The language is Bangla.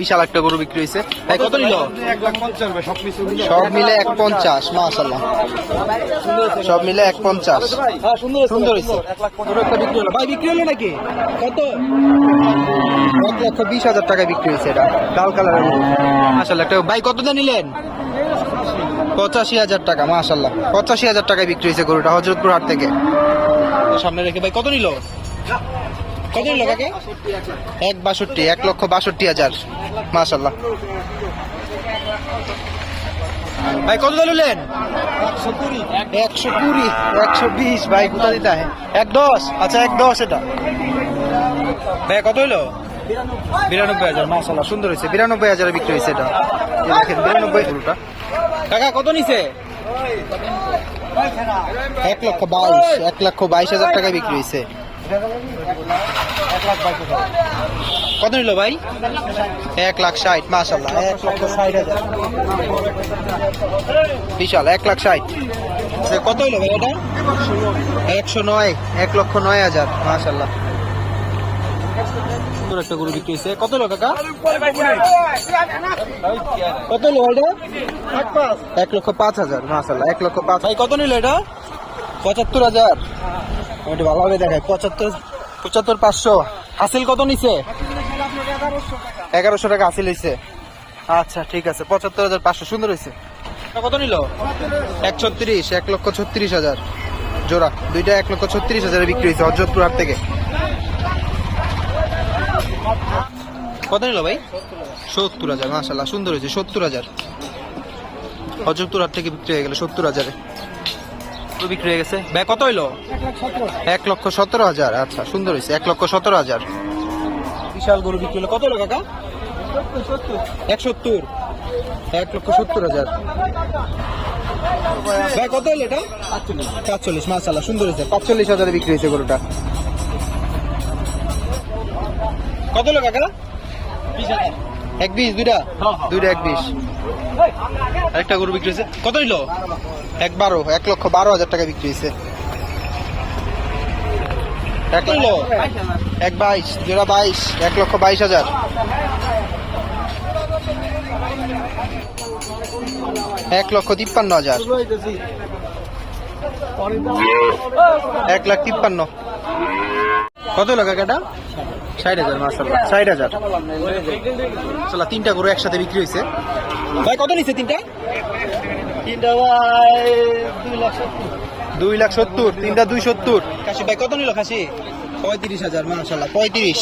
বিশাল একটা গরু বিক্রি হয়েছে। ভাই কত নিল? সব মিলে 150। মাশাআল্লাহ, সব মিলে 150। সুন্দর হয়েছে। ভাই বিক্রি হলো নাকি? কত? 1,20,000 টাকা বিক্রি হয়েছে। এটা লাল কালারের মাশাআল্লাহ। একটা ভাই কত দিয়ে নিলেন? 85,000 টাকা। মাশাআল্লাহ, 85,000 টাকায় বিক্রি হয়েছে গরুটা হযরতপুর হাট থেকে। সামনে রেখে ভাই কত নিল? কত নিল কাকে? 1,62, 1,62,000। মাশাআল্লাহ। ভাই কত দিলেন? 120, 120। ভাই কোথা দিতে হয়? 110। আচ্ছা 110 এটা। ভাই কত হইলো? 92,000। মাশাআল্লাহ, সুন্দর হয়েছে। 92,000 এ বিক্রি হয়েছে এটা। দেখেন 92 গরুটা। কাকা কত নিছে? 1,22,000, 1,22,000 টাকায় বিক্রি হয়েছে। কত নিল ভাই? 1,60,000। মাশাআল্লাহ, 1,60,000। বিশাল, 1,60,000। কত হইলো ভাই এটা? 109, 1,09,000। মাশাআল্লাহ, সুন্দর একটা গরু বিক্রি হয়েছে। কত হলো কাকা? কত হলো এটা? 1,05,000। মাশাআল্লাহ, 1,05,000। ভাই কত নিল এটা? 75,000। এটা ভালোভাবে দেখায়। 75,500। হাসিল কত নিছে? 1100 টাকা হাসিল হয়েছে। আচ্ছা ঠিক আছে, 75,500। সুন্দর হয়েছে। কত নিল? 136, 1,36,000 জোড়া। দুইটা 1,36,000 বিক্রি হয়েছে হযরতপুর হাট থেকে। কত নিল ভাই? 70,000। মাশাআল্লাহ, সুন্দর হয়েছে। 70,000 হযরতপুর হাট থেকে বিক্রি হয়ে গেল 70,000-এ বিক্রি হয়ে গেছে। ভাই কত হইলো? 1,17,000। আচ্ছা সুন্দর হয়েছে, 1,17,000। বিশাল গরু বিক্রি হলো। কত হলো কাকা? 170, 1,70,000। ভাই কত হলো এটা? 45। মাশাআল্লাহ, সুন্দর হয়েছে। 45,000-এ বিক্রি হয়েছে গরুটা। কত হলো কাকা? 1,20। দুইটা 1,20। আরেকটা গরু বিক্রি হয়েছে। কত হইলো? 1,12, 1,12,000 টাকা বিক্রি হয়েছে। 1,22 জোড়া 22, 1,22,000। 1,53,000। 1,53,000। কত হলো কাকাটা? 60,000। মাশাআল্লাহ, 60,000। চলা, তিনটা গরু একসাথে বিক্রি হয়েছে। ভাই কত নিচ্ছে তিনটা? তিনটা ভাই 2,70,000। তিনটা 270। খাসি ভাই কত নিল খাসি? 35,000। মাশাআল্লাহ, 35।